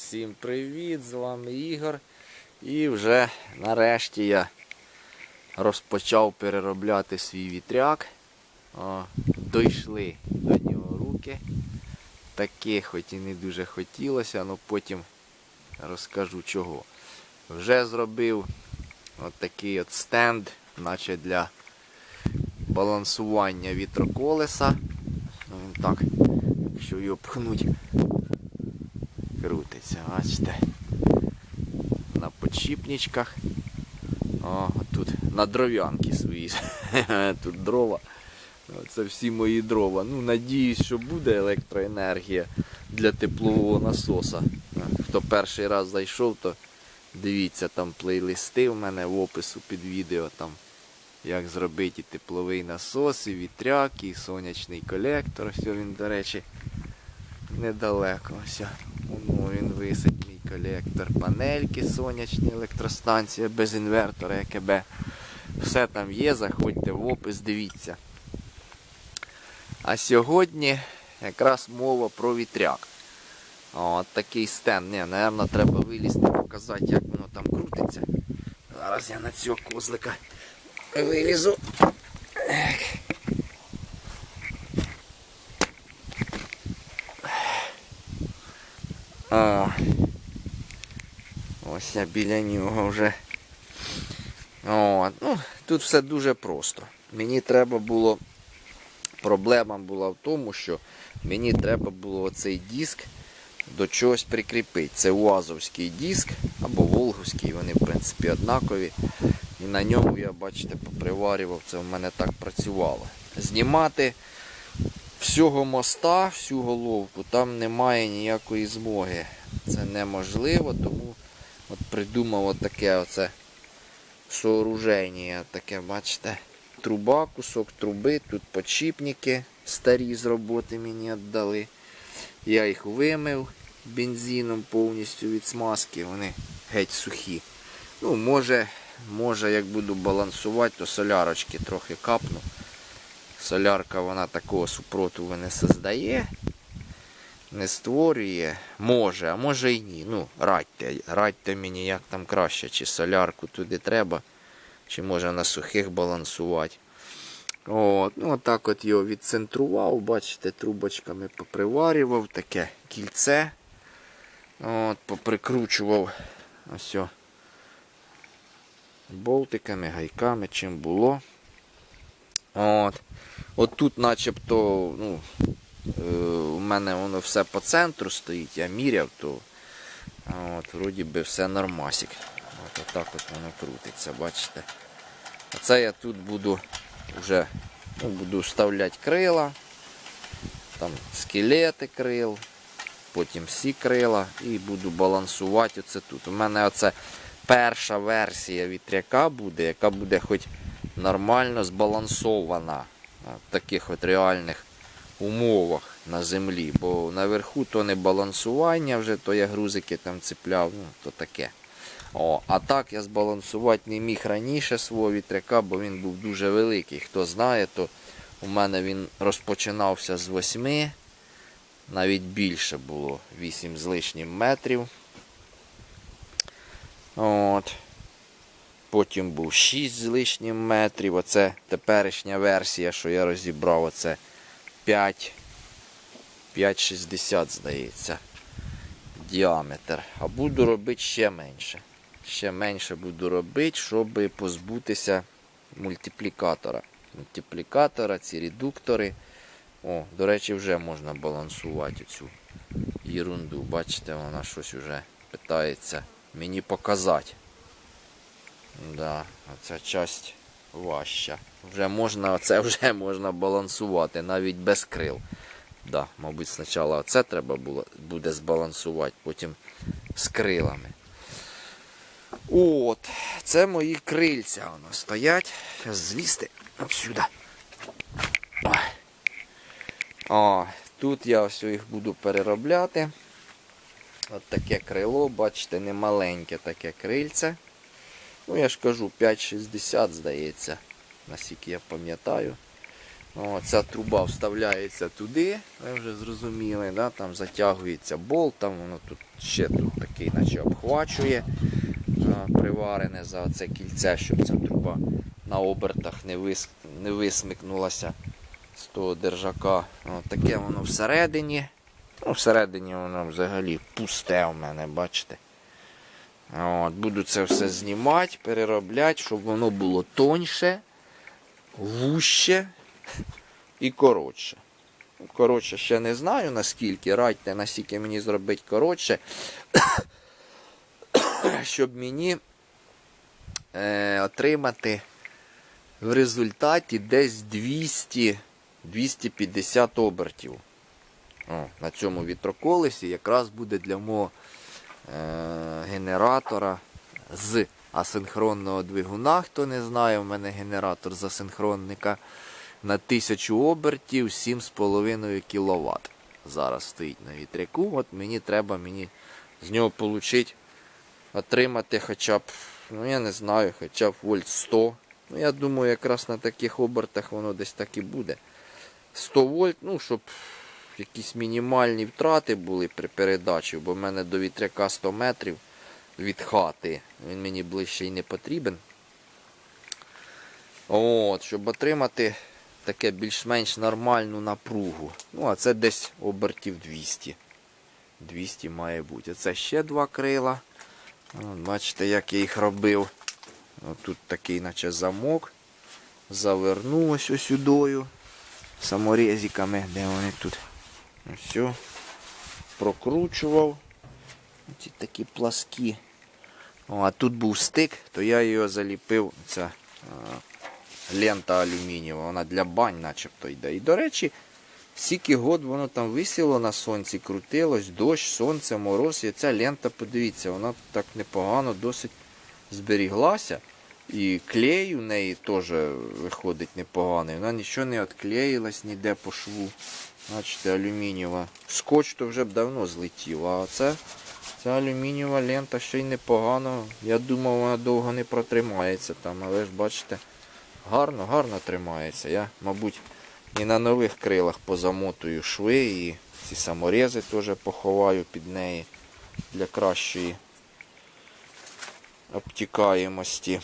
Всім привіт! З вами Ігор. І вже нарешті я розпочав переробляти свій вітряк. Дійшли до нього руки. Таке хоч і не дуже хотілося, але потім розкажу чого. Вже зробив такий от стенд, наче для балансування вітроколеса. Він так, якщо його пхнуть, крутиться, бачите, на подшипничках. Тут на дров'янки свої. Тут дрова. Це всі мої дрова. Надіюсь, що буде електроенергія для теплового насоса. Хто перший раз зайшов, то дивіться, там плейлисти в мене в опису під відео. Там як зробити і тепловий насос, і вітряк, і сонячний колектор. Все, він, до речі, недалеко. Ось, він висить, мій колектор. Панельки, сонячні, електростанція без інвертора, ЕКБ. Все там є, заходьте в опис, дивіться. А сьогодні якраз мова про вітряк. От такий стенд. Напевно, треба вилізти, показати, як воно там крутиться. Зараз я на цього козлика вилізу. Ось я біля нього вже. Тут все дуже просто. Мені треба було, проблема була в тому, що мені треба було оцей диск до чогось прикріпити. Це УАЗовський диск або Волговський, вони в принципі однакові. І на ньому я, бачите, поприварював, це в мене так працювало. Знімати всього моста, всю головку, там немає ніякої змоги. Це неможливо, тому от придумав отаке оце сооруження, таке, бачите, труба, кусок труби, тут подшипники старі з роботи мені віддали. Я їх вимив бензином повністю від смазки, вони геть сухі. Може, як буду балансувати, то солярочки трохи капну. Солярка, вона такого супротиву не создає, не створює. Може, а може і ні. Радьте мені, як там краще, чи солярку туди треба, чи може на сухих балансувати. Отак от його відцентрував, бачите, трубочками поприварював, таке кільце. Поприкручував ось болтиками, гайками, чим було. От тут начебто, у мене воно все по центру стоїть, я міряв, то вроді би все нормасик. Отак от воно крутиться, бачите. Оце я тут буду вже буду вставляти крила, там скелети крил, потім всі крила і буду балансувати оце тут. У мене оце перша версія вітряка буде, яка буде хоч нормально збалансована в таких от реальних умовах на землі. Бо наверху то не балансування вже, то я грузики там цепляв, то таке. А так я збалансувати не міг раніше свого вітряка, бо він був дуже великий. Хто знає, то у мене він розпочинався з 8, навіть більше було, 8 з лишнім метрів. Потім був 6 з лишнім метрів. Оце теперішня версія, що я розібрав, оце 5,60, здається, діаметр. А буду робити ще менше. Ще менше буду робити, щоб позбутися мультиплікатора. Ці редуктори. До речі, вже можна балансувати цю ерунду. Бачите, вона щось вже питається мені показати. Оця часть важча. Вже можна балансувати, навіть без крил. Мабуть, спочатку оце треба буде збалансувати, потім з крилами. Це мої крильця воно стоять. Зараз злізти отсюди. Тут я ось їх буду переробляти. От таке крило, бачите, не маленьке таке крильце. Я ж кажу, 5,60, здається, наскільки я пам'ятаю. О, ця труба вставляється туди, ви вже зрозуміли, да? Там затягується болт, там воно тут ще тут такий наче обхвачує, приварене за це кільце, щоб ця труба на обертах не висмикнулася з того держака. О, таке воно всередині. Ну, всередині воно взагалі пусте у мене, бачите. От, буду це все знімати, переробляти, щоб воно було тоньше, вуще і коротше. Коротше, ще не знаю наскільки, радьте, наскільки мені зробити коротше, щоб мені отримати в результаті десь 200-250 обертів. О, на цьому вітроколесі якраз буде для мого генератора з асинхронного двигуна. Хто не знає, в мене генератор з асинхронника на 1000 обертів 7,5 кВт. Зараз стоїть на вітряку. От мені треба з нього отримати хоча б, ну я не знаю, хоча б вольт 100. Ну я думаю, якраз на таких обертах воно десь так і буде. 100 вольт, ну щоб якісь мінімальні втрати були при передачі, бо в мене до вітряка 100 метрів від хати. Він мені ближче і не потрібен. От, щоб отримати таке більш-менш нормальну напругу. Ну, а це десь обертів 200. 200 має бути. Оце ще два крила. От, бачите, як я їх робив. От тут такий наче замок. Завернув ось сюдою. Саморезиками, де вони тут. Все. Прокручував. Ці такі пласкі. О, а тут був стик, то я його заліпив. Ця лента алюмінієва, вона для бань начебто йде. І, до речі, стільки год воно там висіло на сонці, крутилось, дощ, сонце, мороз. І ця лента, подивіться, вона так непогано досить зберіглася. І клей у неї теж виходить непоганий. Вона нічого не відклеїлась ніде по шву. Бачите, алюмінієва. Скотч то вже б давно злетів, а ця алюмінієва лента ще й непогано. Я думав, вона довго не протримається там, але ж бачите, гарно тримається. Я, мабуть, і на нових крилах позамотую шви, і ці саморези теж поховаю під неї для кращої обтікаємості.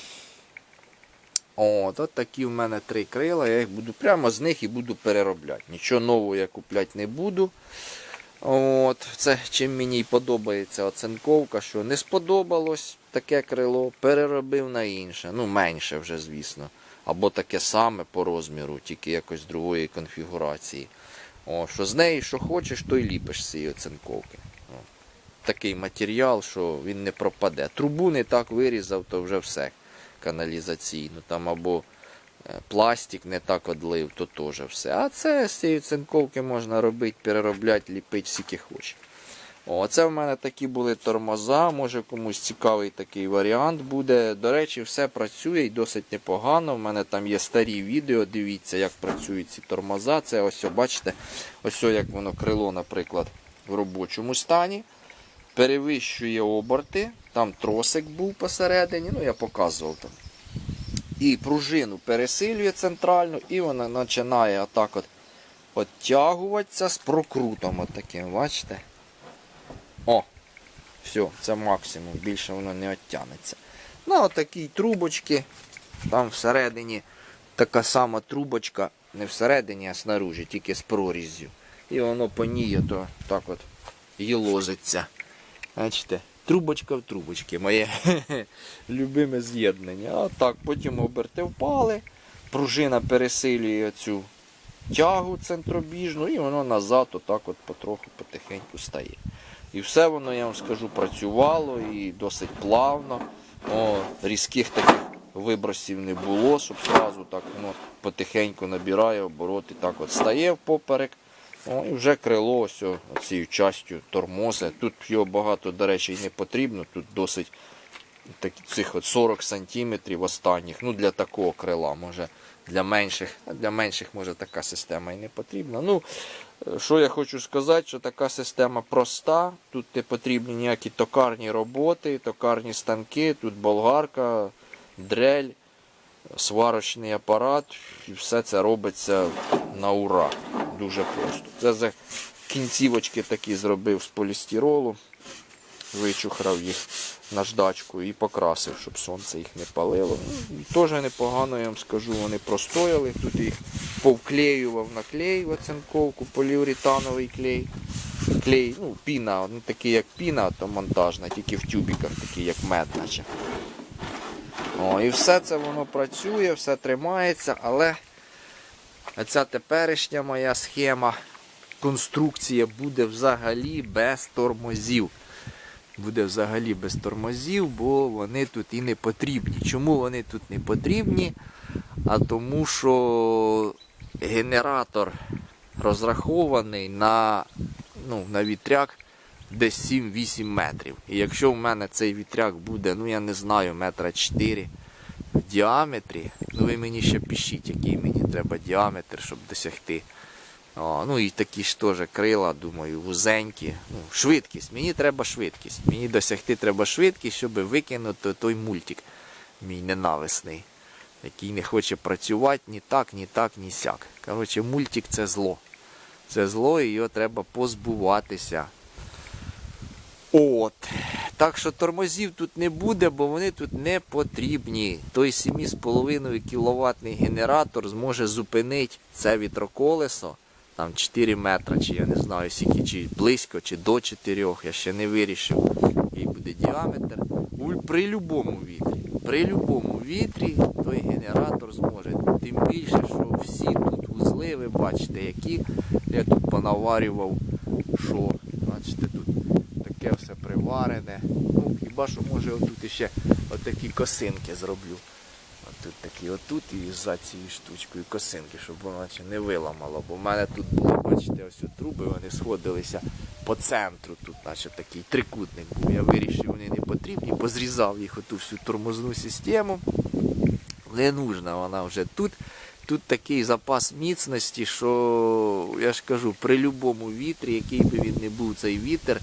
От такі в мене 3 крила, я їх буду прямо з них і буду переробляти. Нічого нового я купляти не буду. От, це чим мені й подобається оцинковка, що не сподобалось таке крило, переробив на інше, ну менше вже, звісно. Або таке саме по розміру, тільки якось другої конфігурації. О, що з неї, що хочеш, то й ліпиш з цієї оцинковки. О, такий матеріал, що він не пропаде. Трубу не так вирізав, то вже все каналізаційно. Там або пластик не так одлив, то теж все. А це з цієї цинковки можна робити, переробляти, ліпити скільки хочеш. Оце в мене такі були тормоза, може комусь цікавий такий варіант буде. До речі, все працює і досить непогано. В мене там є старі відео, дивіться, як працюють ці тормоза. Це ось, бачите, ось як воно крило, наприклад, в робочому стані. Перевищує оберти, там тросик був посередині, ну я показував там. І пружину пересилює центрально, і вона починає отак от оттягуватися з прокрутом от таким, бачите? О, все, це максимум, більше воно не оттягнеться. Ну, отакі трубочки, там всередині така сама трубочка, не всередині, а снаружи, тільки з проріззю. І воно по ній то так от їлозиться. Бачите? Трубочка в трубочці, моє любиме з'єднання. А так, потім оберти впали, пружина пересилює цю тягу центробіжну і воно назад отак от потроху потихеньку стає. І все воно, я вам скажу, працювало і досить плавно. Різких таких вибросів не було, щоб одразу так воно потихеньку набирає обороти, так от стає впоперек. І вже крило ось цією частю тормоза. Тут його багато, до речі, не потрібно. Тут досить цих от 40 см останніх. Ну, для такого крила, може для менших може така система і не потрібна. Ну, що я хочу сказати, що така система проста. Тут не потрібні ніякі токарні роботи, токарні станки. Тут болгарка, дрель, сварочний апарат. І все це робиться на ура. Дуже просто. Це за кінцівочки такі зробив з полістиролу. Вичухрав їх наждачкою і покрасив, щоб сонце їх не палило. Теж непогано, я вам скажу, вони простояли. Тут їх повклеював на клей, в оцинковку, поліуретановий клей. Клей, ну, піна, не такий як піна, то монтажна, тільки в тюбіках, такий як мед, наче. О, і все це воно працює, все тримається, але ця теперішня моя схема, конструкція буде взагалі без тормозів. Буде взагалі без тормозів, бо вони тут і не потрібні. Чому вони тут не потрібні? А тому що генератор розрахований на вітряк десь 7-8 метрів. І якщо в мене цей вітряк буде, я не знаю, 1,4 м в діаметрі, ви мені ще пишіть, який мені треба діаметр, щоб досягти. І такі ж теж крила, думаю, вузенькі. Швидкість. Мені треба швидкість. Мені досягти треба швидкість, щоб викинути той мультик мій ненависний, який не хоче працювати ні так, ні сяк. Коротше, мультик це зло. Це зло, і його треба позбуватися. Так що тормозів тут не буде, бо вони тут не потрібні. Той 7,5 кВт генератор зможе зупинити це вітроколесо. Там 4 метри, чи я не знаю, скільки, чи близько, чи до 4, я ще не вирішив, який буде діаметр. При будь-якому вітрі. При будь-якому вітрі той генератор зможе. Тим більше, що всі тут вузли, ви бачите, які я тут понаварював, що, бачите, тут таке все приварене. Хіба що може отут ще отакі косинки зроблю. Тут такі отут і за цією штучкою косинки, щоб воно не виламало. Бо в мене тут були, бачите, ось труби, вони сходилися по центру. Тут наче такий трикутник був. Я вирішив, вони не потрібні, позрізав їх оту всю тормозну систему. Не нужна вона вже тут. Тут такий запас міцності, що, я ж кажу, при будь-якому вітрі, який би він не був цей вітер,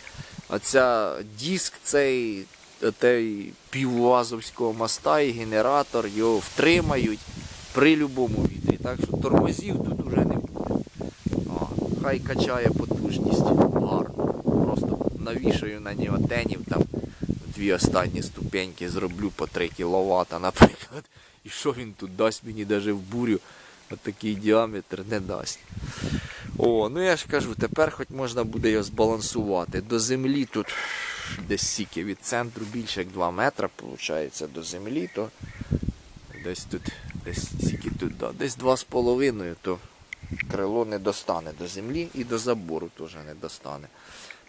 оця диск цей, піввазовського моста і генератор його втримають при будь-якому вітрі. Так що тормозів тут вже не буде. Хай качає потужність гарно. Просто навішаю на нього тенів, там 2 останні ступеньки зроблю по 3 кВт, наприклад. І що він тут дасть мені навіть в бурю? Отакий діаметр не дасть. Я ж кажу, тепер хоч можна буде його збалансувати. До землі тут десь стільки від центру більше як 2 метри, виходить, до землі, то десь тут, десь 2,5, то крило не достане до землі і до забору теж не достане.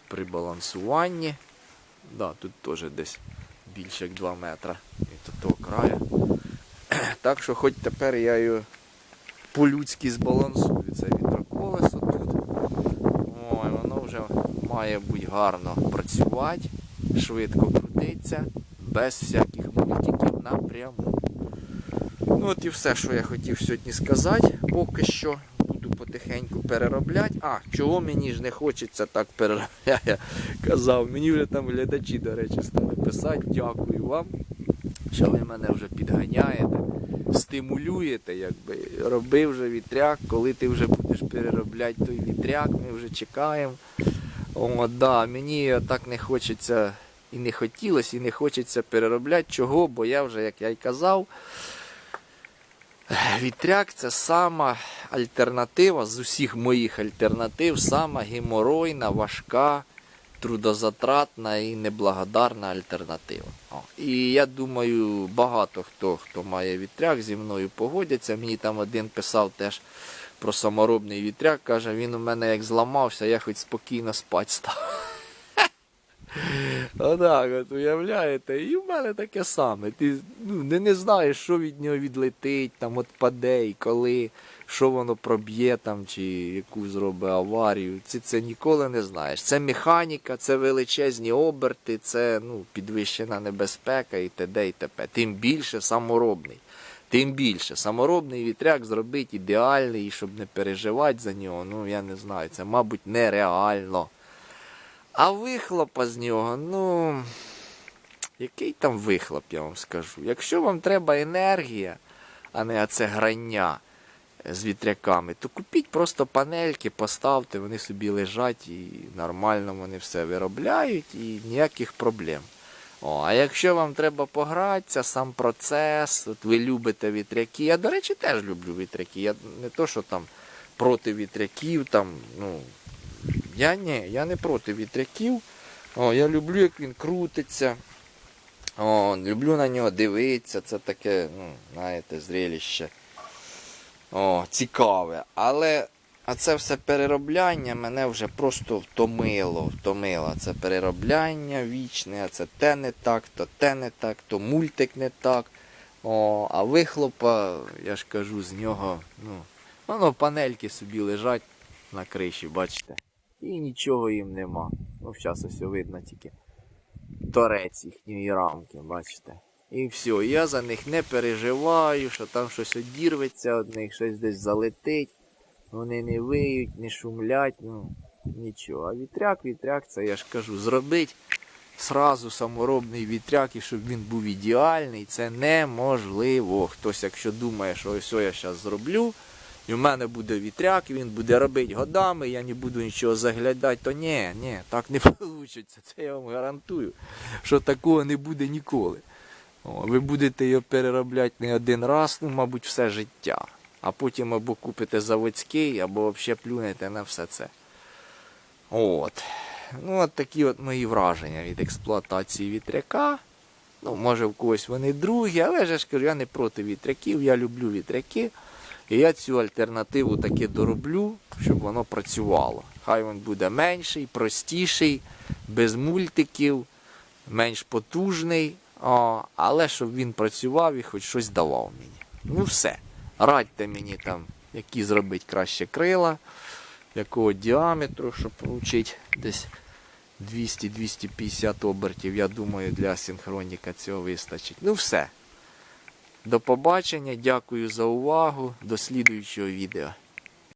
При балансуванні, тут теж десь більше як 2 метри від того краю. Так що хоч тепер я його по-людськи збалансую, це вітроколесо тут. Воно вже має бути гарно працювати, швидко крутиться, без всяких мультиків напряму. От і все, що я хотів сьогодні сказати. Поки що буду потихеньку переробляти. Чого мені ж не хочеться так переробляти, я казав. Мені вже там глядачі, до речі, стали писати. Дякую вам, що ви мене вже підганяєте, стимулюєте, якби. Роби вже вітряк, коли ти вже будеш переробляти той вітряк, ми вже чекаємо. Мені так не хочеться і не хотілося, і не хочеться переробляти. Чого? Бо я вже, як я й казав, вітряк – це сама альтернатива, з усіх моїх альтернатив, сама геморойна, важка, трудозатратна і неблагодарна альтернатива. І я думаю, багато хто має вітряк, зі мною погодяться. Мені там один писав теж про саморобний вітряк, каже, він у мене як зламався, я хоч спокійно спати став. Отак, уявляєте, і в мене таке саме. Ти не знаєш, що від нього відлетить, там отпаде і коли, що воно проб'є там, чи яку зробить аварію. Це ніколи не знаєш. Це механіка, це величезні оберти, це підвищена небезпека і т.д. і т.п. Тим більше саморобний. Тим більше саморобний вітряк зробити ідеальний, і щоб не переживати за нього, я не знаю, це, мабуть, нереально. А вихлопа з нього, який там вихлоп, я вам скажу. Якщо вам треба енергія, а не оце грання, з вітряками, то купіть просто панельки, поставте, вони собі лежать і нормально вони все виробляють і ніяких проблем. А якщо вам треба погратися, сам процес, от ви любите вітряки, я, до речі, теж люблю вітряки, я не то, що там проти вітряків, там, ну, я не проти вітряків, я люблю, як він крутиться, люблю на нього дивитися, це таке, ну, знаєте, зрелище. Цікаве. Але це все переробляння мене вже просто втомило. Це переробляння вічне, це те не так, то те не так, то мультик не так. А вихлопа, я ж кажу, з нього, воно панельки собі лежать на криші, бачите. І нічого їм нема. Зараз ось видно тільки торець їхньої рамки, бачите. І все, я за них не переживаю, що там щось одірветься від них, щось десь залетить. Вони не виють, не шумлять, нічого. А вітряк, це я ж кажу, зробить сразу саморобний вітряк, і щоб він був ідеальний, це неможливо. Хтось, якщо думає, що ось я зараз зроблю, і в мене буде вітряк, і він буде робити годами, я не буду нічого заглядати, то ні, так не вийде. Це я вам гарантую, що такого не буде ніколи. Ви будете його переробляти не один раз, мабуть, все життя. А потім або купите заводський, або взагалі плюнете на все це. От такі мої враження від експлуатації вітряка. Може в когось вони другі, але ж кажу, я не проти вітряків, я люблю вітряки. І я цю альтернативу таки дороблю, щоб воно працювало. Хай він буде менший, простіший, без мультиків, менш потужний. Але щоб він працював і хоч щось давав мені. Все. Радьте мені там, які зробити краще крила, якого діаметру, щоб отримати десь 200-250 обертів. Я думаю, для синхроніка цього вистачить. Все. До побачення, дякую за увагу, до слідуючого відео.